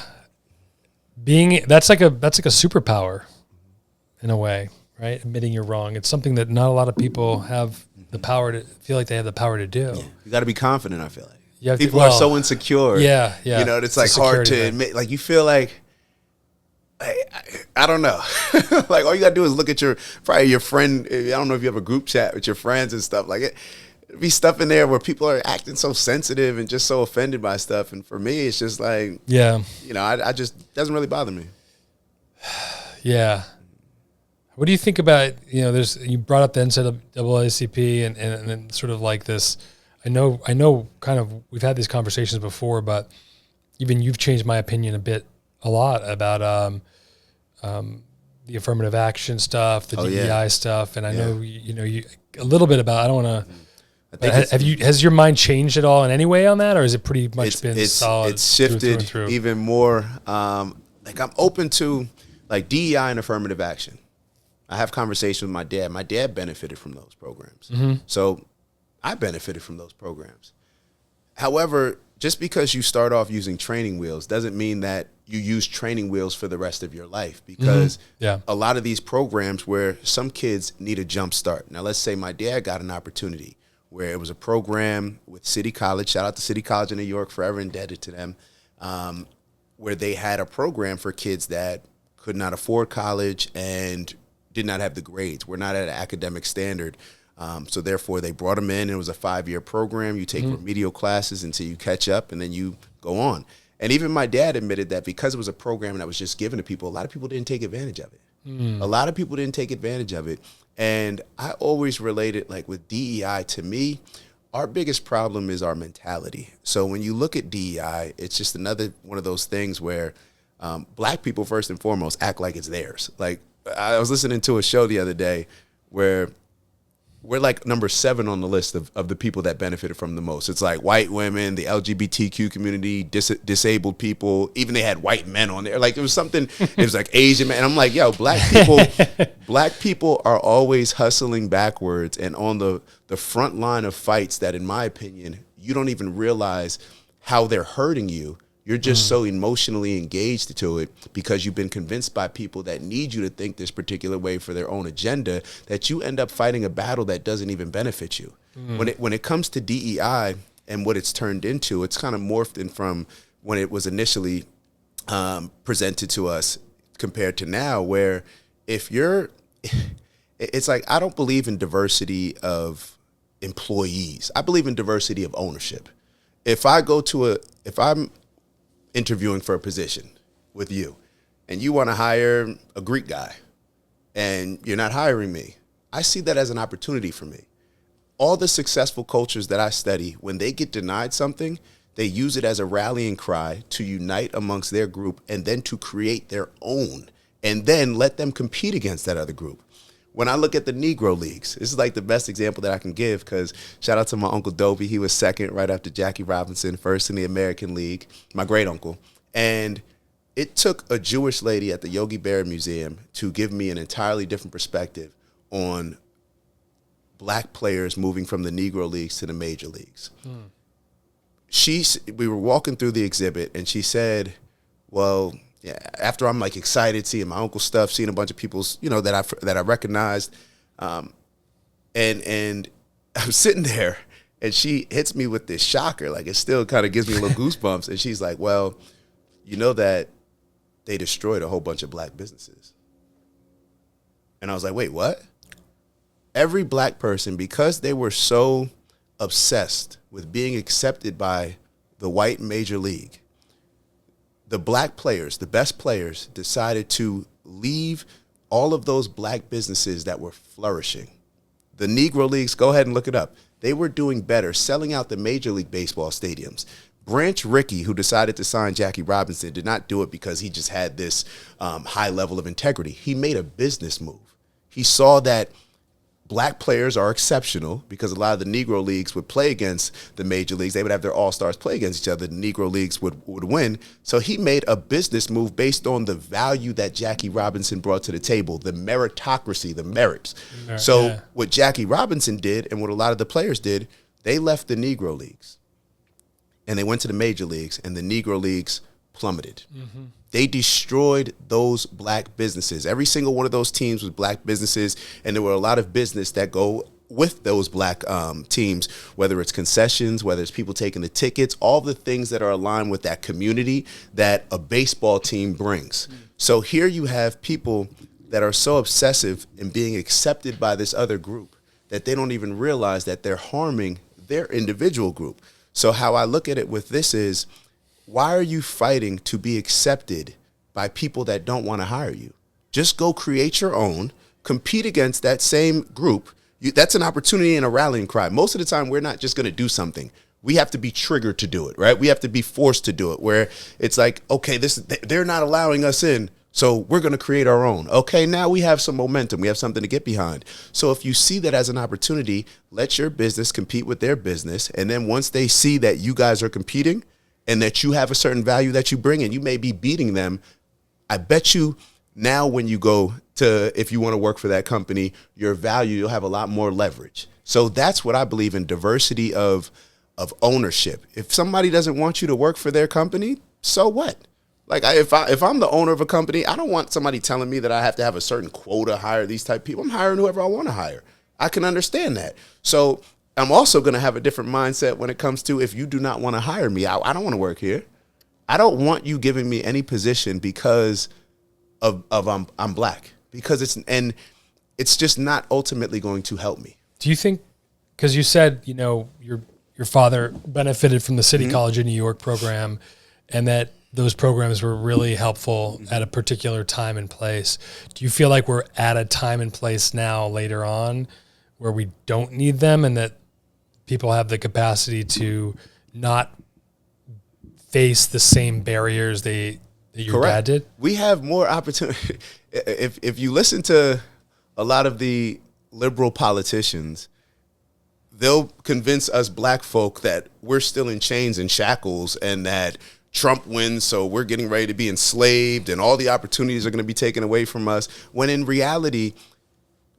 that's like a superpower. In a way, right? Admitting you're wrong. It's something that not a lot of people have the power to feel like they have the power to do. Yeah. You got to be confident, I feel like. People are so insecure. Yeah. You know, it's like hard to admit. Like, you feel like, I don't know. Like, all you got to do is look at probably your friend. I don't know if you have a group chat with your friends and stuff. Like, it be stuff in there where people are acting so sensitive and just so offended by stuff. And for me, it's just like, I just, doesn't really bother me. Yeah. What do you think about, you brought up the NAACP and then sort of like this, I know kind of, we've had these conversations before, but even you've changed my opinion a lot about the affirmative action stuff, the DEI stuff. And I know, you a little bit about, I don't want to, has your mind changed at all in any way on that? Or has it pretty much been solid? It's shifted through. Even more. Like, I'm open to like DEI and affirmative action. I have conversations with my dad. My dad benefited from those programs. So I benefited from those programs. However, just because you start off using training wheels doesn't mean that you use training wheels for the rest of your life, because a lot of these programs where some kids need a jump start. Now, let's say my dad got an opportunity where it was a program with City College. Shout out to City College in New York, forever indebted to them, where they had a program for kids that could not afford college and did not have the grades. We're not at an academic standard. So therefore, they brought them in. It was a 5-year program. You take remedial classes until you catch up, and then you go on. And even my dad admitted that because it was a program that was just given to people, a lot of people didn't take advantage of it. A lot of people didn't take advantage of it. And I always related, like, with DEI, to me, our biggest problem is our mentality. So when you look at DEI, it's just another one of those things where black people, first and foremost, act like it's theirs. Like, I was listening to a show the other day where we're like number 7 on the list of the people that benefited from the most. It's like white women, the LGBTQ community, disabled people. Even they had white men on there. Like, it was something, it was like Asian men. And I'm like, yo, black people are always hustling backwards and on the front line of fights that, in my opinion, you don't even realize how they're hurting you. You're just so emotionally engaged to it because you've been convinced by people that need you to think this particular way for their own agenda, that you end up fighting a battle that doesn't even benefit you. When it comes to DEI and what it's turned into, it's kind of morphed in from when it was initially presented to us compared to now, where it's like, I don't believe in diversity of employees. I believe in diversity of ownership. If I'm interviewing for a position with you and you want to hire a Greek guy and you're not hiring me, I see that as an opportunity for me. All the successful cultures that I study, when they get denied something, they use it as a rallying cry to unite amongst their group and then to create their own and then let them compete against that other group. When I look at the Negro Leagues, this is like the best example that I can give, because shout out to my Uncle Dovey. He was second right after Jackie Robinson, first in the American League, my great uncle. And it took a Jewish lady at the Yogi Berra Museum to give me an entirely different perspective on black players moving from the Negro Leagues to the major leagues. We were walking through the exhibit, and she said, well, yeah, after I'm like excited seeing my uncle's stuff, seeing a bunch of people's, that I recognized, and I'm sitting there, and she hits me with this shocker. Like, it still kind of gives me a little goosebumps. And she's like, well, you know that they destroyed a whole bunch of black businesses. And I was like, wait, what? Every black person, because they were so obsessed with being accepted by the white major league, the black players, the best players, decided to leave all of those black businesses that were flourishing. The Negro Leagues, go ahead and look it up. They were doing better, selling out the Major League Baseball stadiums. Branch Rickey, who decided to sign Jackie Robinson, did not do it because he just had this high level of integrity. He made a business move. He saw that black players are exceptional, because a lot of the Negro Leagues would play against the major leagues. They would have their all-stars play against each other. The Negro Leagues would win. So he made a business move based on the value that Jackie Robinson brought to the table, the meritocracy, the merits. What Jackie Robinson did, and what a lot of the players did, they left the Negro Leagues and they went to the major leagues, and the Negro Leagues plummeted. Mm-hmm. They destroyed those black businesses. Every single one of those teams was black businesses, and there were a lot of business that go with those black teams, whether it's concessions, whether it's people taking the tickets, all the things that are aligned with that community that a baseball team brings. Mm. So here you have people that are so obsessive in being accepted by this other group that they don't even realize that they're harming their individual group. So how I look at it with this is, why are you fighting to be accepted by people that don't want to hire you? Just go create your own, compete against that same group. That's an opportunity and a rallying cry. Most of the time, we're not just going to do something. We have to be triggered to do it, right? We have to be forced to do it, where it's like, okay, they're not allowing us in, so we're going to create our own. Okay, now we have some momentum. We have something to get behind. So if you see that as an opportunity, let your business compete with their business. And then once they see that you guys are competing and that you have a certain value that you bring and you may be beating them, I bet you now when you go to, if you want to work for that company, your value, you'll have a lot more leverage. So that's what I believe in, diversity of ownership. If somebody doesn't want you to work for their company, so what? Like, if I'm the owner of a company, I don't want somebody telling me that I have to have a certain quota, hire these type of people. I'm hiring whoever I want to hire. I can understand that. So I'm also going to have a different mindset when it comes to, if you do not want to hire me, I don't want to work here. I don't want you giving me any position because of I'm black, because it's just not ultimately going to help me. Do you think, because you said, your father benefited from the City College of New York program, and that those programs were really helpful at a particular time and place. Do you feel like we're at a time and place now later on where we don't need them, and that people have the capacity to not face the same barriers that your dad did? We have more opportunity. If you listen to a lot of the liberal politicians, they'll convince us black folk that we're still in chains and shackles, and that Trump wins, so we're getting ready to be enslaved and all the opportunities are going to be taken away from us. When in reality,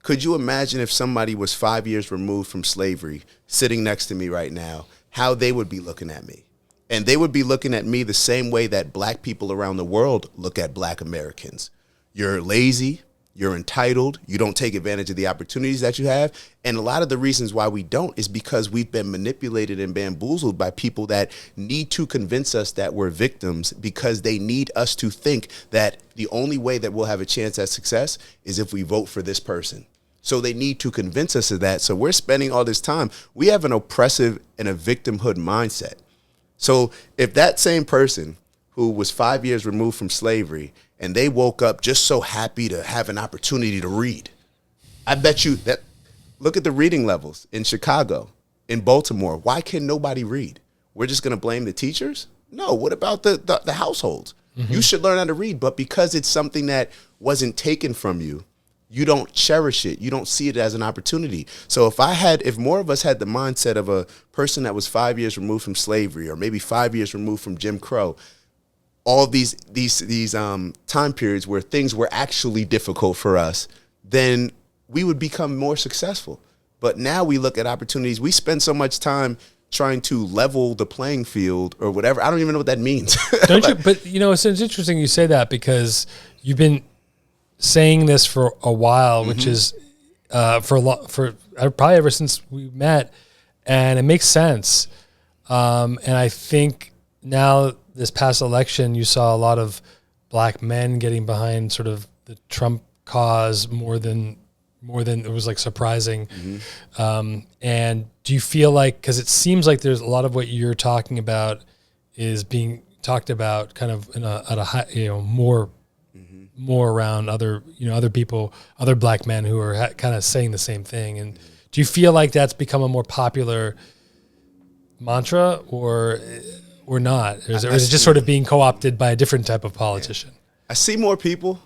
could you imagine if somebody was 5 years removed from slavery sitting next to me right now, how they would be looking at me? And they would be looking at me the same way that black people around the world look at black Americans. You're lazy. You're entitled. You don't take advantage of the opportunities that you have. And a lot of the reasons why we don't is because we've been manipulated and bamboozled by people that need to convince us that we're victims, because they need us to think that the only way that we'll have a chance at success is if we vote for this person. So they need to convince us of that. So we're spending all this time. We have an oppressive and a victimhood mindset. So if that same person who was 5 years removed from slavery and they woke up just so happy to have an opportunity to read, I bet you that, look at the reading levels in Chicago, in Baltimore. Why can nobody read? We're just going to blame the teachers? No. What about the households? Mm-hmm. You should learn how to read, but because it's something that wasn't taken from you, you don't cherish it. You don't see it as an opportunity. So if more of us had the mindset of a person that was 5 years removed from slavery, or maybe 5 years removed from Jim Crow, all these time periods where things were actually difficult for us, then we would become more successful. But now we look at opportunities. We spend so much time trying to level the playing field or whatever. I don't even know what that means. Don't you? But it's interesting you say that, because you've been saying this for a while, which is for probably ever since we met, and it makes sense. And I think now this past election, you saw a lot of black men getting behind sort of the Trump cause more than it was like surprising. And do you feel like, because it seems like there's a lot of what you're talking about is being talked about kind of at a high, more around other people, other black men who are kind of saying the same thing. And do you feel like that's become a more popular mantra or not? Or is it just sort of being co-opted by a different type of politician? I see more people.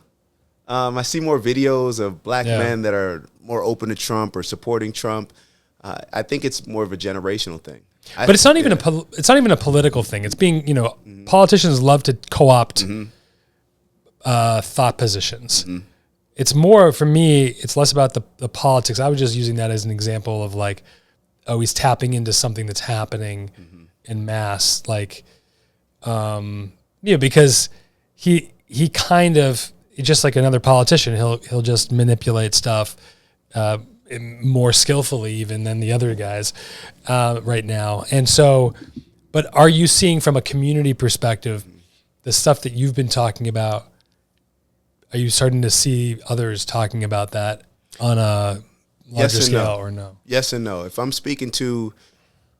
I see more videos of black men that are more open to Trump or supporting Trump. I think it's more of a generational thing. But it's not even it's not even a political thing. It's being, politicians love to co-opt thought positions. It's more, for me, it's less about the politics. I was just using that as an example of like, oh, he's tapping into something that's happening in mass, like, because he kind of, just like another politician, he'll just manipulate stuff more skillfully even than the other guys right now. And so, but are you seeing from a community perspective the stuff that you've been talking about? Are you starting to see others talking about that on a larger scale or no? Yes and no. If I'm speaking to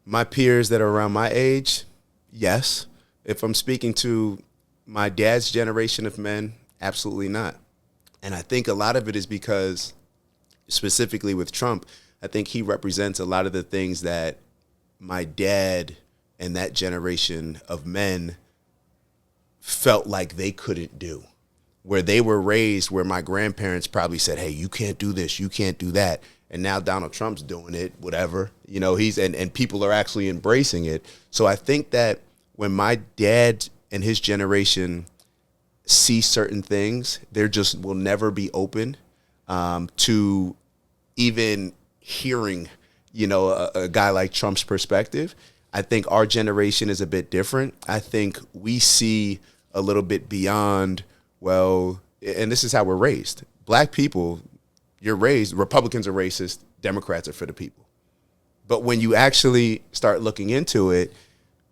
my peers that are around my age, yes. If I'm speaking to my dad's generation of men, absolutely not. And I think a lot of it is because, specifically with Trump, I think he represents a lot of the things that my dad and that generation of men felt like they couldn't do. Where they were raised, where my grandparents probably said, hey, you can't do this, you can't do that. And now Donald Trump's doing it, whatever. And people are actually embracing it. So I think that when my dad and his generation see certain things, they just will never be open to even hearing, a guy like Trump's perspective. I think our generation is a bit different. I think we see a little bit beyond, well, and this is how we're raised. Black people, you're raised, Republicans are racist, Democrats are for the people. But when you actually start looking into it,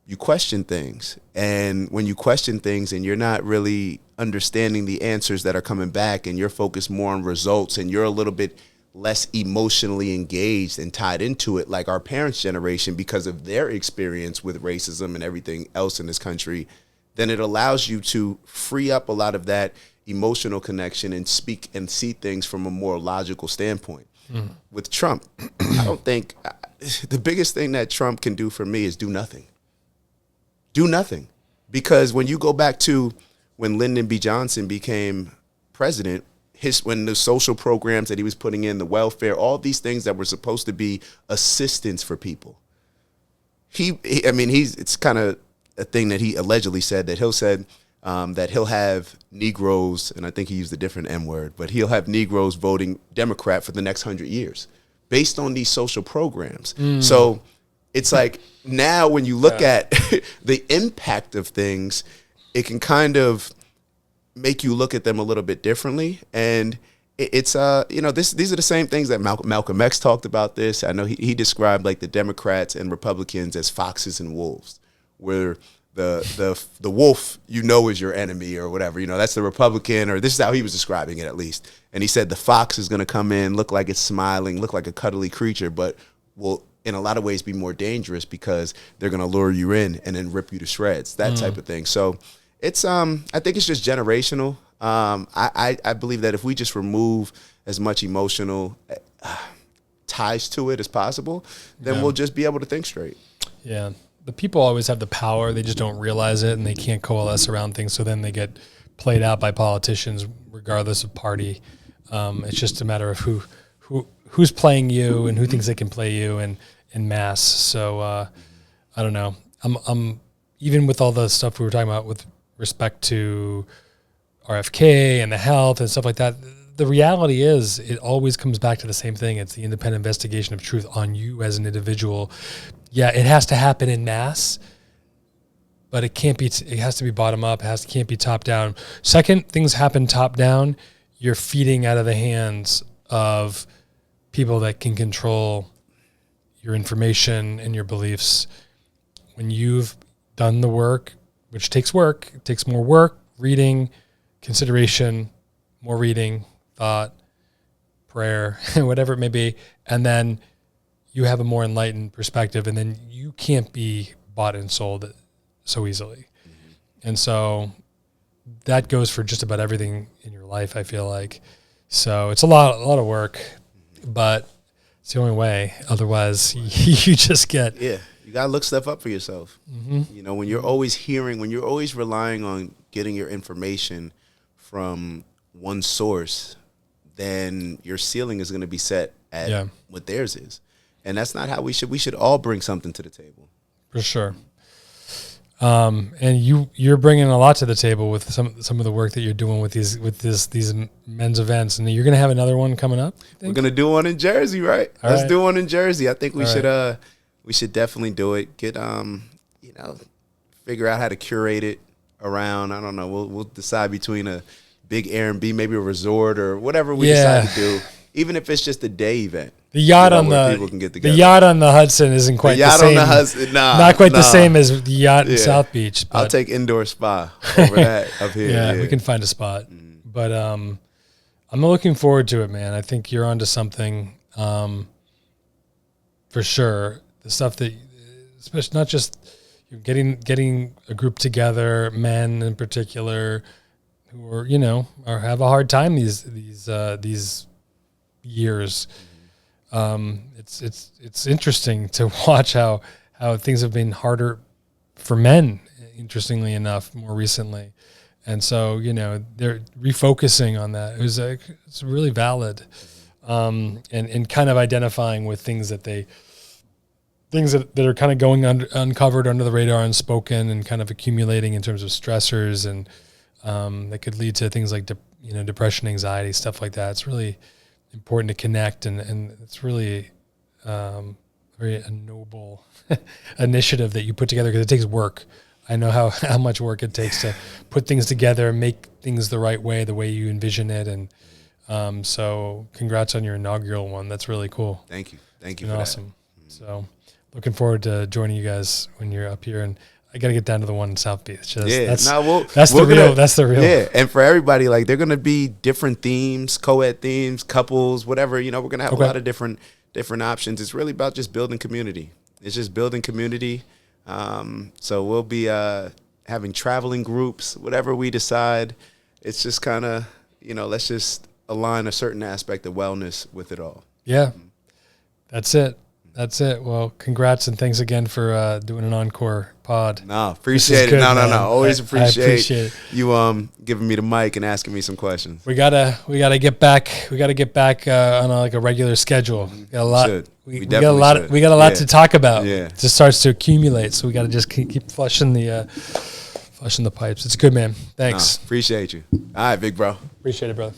you question things. And when you question things and you're not really understanding the answers that are coming back, and you're focused more on results, and you're a little bit less emotionally engaged and tied into it, like our parents' generation, because of their experience with racism and everything else in this country, then it allows you to free up a lot of that emotional connection and speak and see things from a more logical standpoint. With Trump, I don't think the biggest thing that Trump can do for me is do nothing. Do nothing. Because when you go back to when Lyndon B. Johnson became president, when the social programs that he was putting in, the welfare, all these things that were supposed to be assistance for people, it's kind of a thing that he allegedly said, that he'll have Negroes, and I think he used a different M word, but he'll have Negroes voting Democrat for the next 100 years based on these social programs. So it's like, now when you look at the impact of things, it can kind of make you look at them a little bit differently. And it's these are the same things that Malcolm X talked about this. I know he described like the Democrats and Republicans as foxes and wolves, where the wolf, is your enemy or whatever, that's the Republican, or this is how he was describing it at least. And he said the fox is going to come in, look like it's smiling, look like a cuddly creature, but will in a lot of ways be more dangerous because they're going to lure you in and then rip you to shreds, that type of thing. So it's I think it's just generational. I believe that if we just remove as much emotional ties to it as possible, then we'll just be able to think straight. Yeah. The people always have the power. They just don't realize it, and they can't coalesce around things. So then they get played out by politicians, regardless of party. It's just a matter of who's playing you and who thinks they can play you in mass. So I don't know. I'm even with all the stuff we were talking about with respect to RFK and the health and stuff like that. The reality is, it always comes back to the same thing. It's the independent investigation of truth on you as an individual. Yeah, it has to happen in mass, but it can't be. It has to be bottom up. Can't be top down. Second, things happen top down. You're feeding out of the hands of people that can control your information and your beliefs. When you've done the work, which takes work, it takes more work, reading, consideration, more reading, thought, prayer, whatever it may be, and then you have a more enlightened perspective, and then you can't be bought and sold so easily. And so that goes for just about everything in your life, I feel like. So it's a lot of work, but it's the only way. Otherwise, you just get... Yeah, you got to look stuff up for yourself. You know, when you're always relying on getting your information from one source, then your ceiling is going to be set at what theirs is. And that's not how we should all bring something to the table. For sure. And you're bringing a lot to the table with some of the work that you're doing with these men's events, and you're going to have another one coming up. We're going to do one in Jersey, right? Let's do one in Jersey. I think we should definitely do it. Get figure out how to curate it around. I don't know. We'll decide between a big Airbnb, maybe a resort or whatever we decide to do. Even if it's just a day event. The yacht on the yacht on the Hudson isn't quite the same. The yacht on the Hudson, not quite the same as the yacht in South Beach. But I'll take indoor spa over that up here. Yeah, we can find a spot. But I'm looking forward to it, man. I think you're onto something for sure. The stuff that, especially not just getting a group together, men in particular, who are have a hard time these years. It's interesting to watch how things have been harder for men, interestingly enough, more recently. And so, they're refocusing on that. It's really valid. And kind of identifying with things that are kind of going uncovered under the radar, unspoken, and kind of accumulating in terms of stressors, and that could lead to things like depression, anxiety, stuff like that. It's really important to connect, and it's really very a noble initiative that you put together, because it takes work. I know how much work it takes to put things together, make things the right way, the way you envision it, and so congrats on your inaugural one. That's really cool. Thank you for awesome. That. So looking forward to joining you guys when you're up here, and I got to get down to the one in South Beach. That's the real. Yeah, and for everybody, like, they're going to be different themes, co-ed themes, couples, whatever. We're going to have a lot of different options. It's really about just building community. It's just building community. So we'll be having traveling groups, whatever we decide. It's just kind of, let's just align a certain aspect of wellness with it all. Yeah, that's it. Well, congrats and thanks again for doing an encore pod. No, appreciate it. Good, no. Always appreciate you giving me the mic and asking me some questions. We gotta get back. We gotta get back on a regular schedule. We got a lot. We got a lot to talk about. Yeah. It just starts to accumulate, so we gotta just keep flushing the pipes. It's good, man. Thanks. Appreciate you. All right, big bro. Appreciate it, brother.